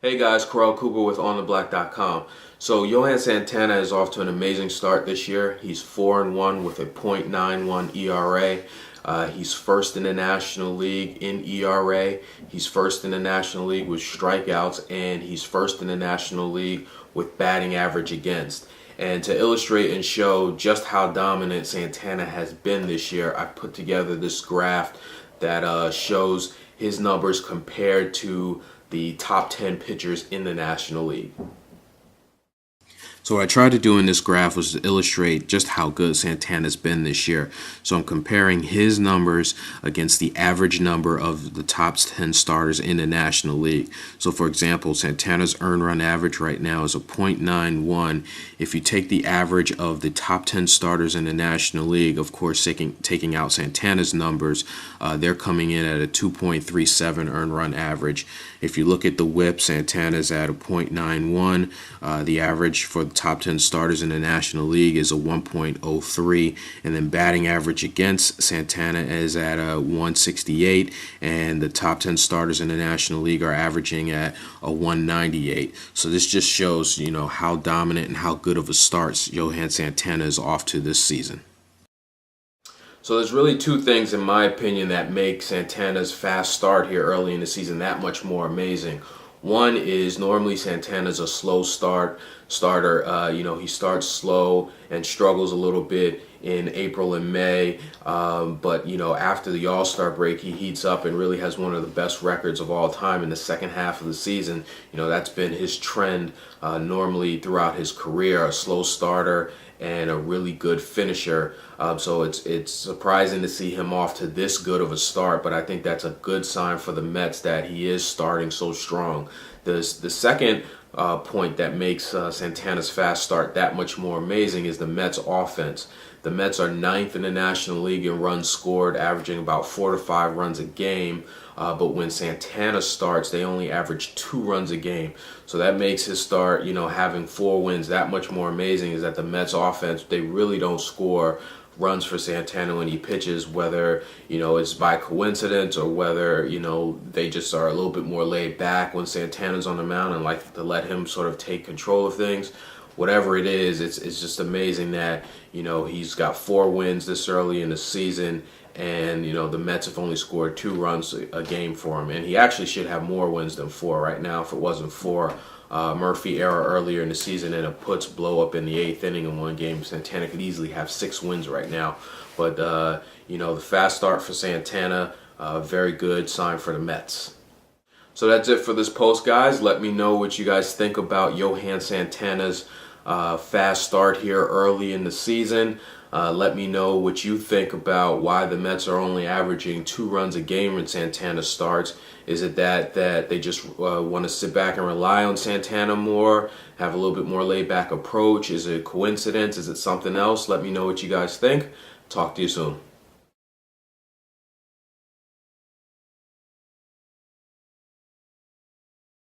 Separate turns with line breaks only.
Hey guys, Corral Cooper with OnTheBlack.com. So Johan Santana is off to an amazing start this year. He's 4-1 with a .91 ERA. He's first in the National League in ERA. He's first in the National League with strikeouts, and he's first in the National League with batting average against. And to illustrate and show just how dominant Santana has been this year, I put together this graph that shows his numbers compared to the top 10 pitchers in the National League. So what I tried to do in this graph was to illustrate just how good Santana's been this year. So I'm comparing his numbers against the average number of the top 10 starters in the National League. So for example, Santana's earned run average right now is a .91. If you take the average of the top 10 starters in the National League, of course taking out Santana's numbers, they're coming in at a 2.37 earned run average. If you look at the whip, Santana's at a .91. The average for the top 10 starters in the National League is a 1.03, and then batting average against Santana is at a 168, and the top 10 starters in the National League are averaging at a 198. So this just shows, how dominant and how good of a start Johan Santana is off to this season. So there's really two things, in my opinion, that make Santana's fast start here early in the season that much more amazing. One is normally Santana's a slow starter. He starts slow and struggles a little bit in April and May. But after the All-Star break, he heats up and really has one of the best records of all time in the second half of the season. That's been his trend normally throughout his career, a slow starter and a really good finisher. So it's surprising to see him off to this good of a start, but I think that's a good sign for the Mets that he is starting so strong. The second point that makes Santana's fast start that much more amazing is the Mets offense. The Mets are 9th in the National League in runs scored, averaging about 4 to 5 runs a game. But when Santana starts, they only average 2 runs a game. So that makes his start, having 4 wins that much more amazing, is that the Mets offense, they really don't score runs for Santana when he pitches, whether it's by coincidence or whether they just are a little bit more laid back when Santana's on the mound and like to let him sort of take control of things. Whatever it is, it's just amazing that he's got 4 wins this early in the season, and the Mets have only scored 2 runs a game for him, and he actually should have more wins than 4 right now if it wasn't for Murphy error earlier in the season and a puts blow up in the 8th inning in one game. Santana could easily have 6 wins right now. But the fast start for Santana, very good sign for the Mets. So that's it for this post, guys. Let me know what you guys think about Johan Santana's fast start here early in the season. Let me know what you think about why the Mets are only averaging 2 runs a game when Santana starts. Is it that they just want to sit back and rely on Santana more, have a little bit more laid-back approach? Is it a coincidence? Is it something else? Let me know what you guys think. Talk to you soon.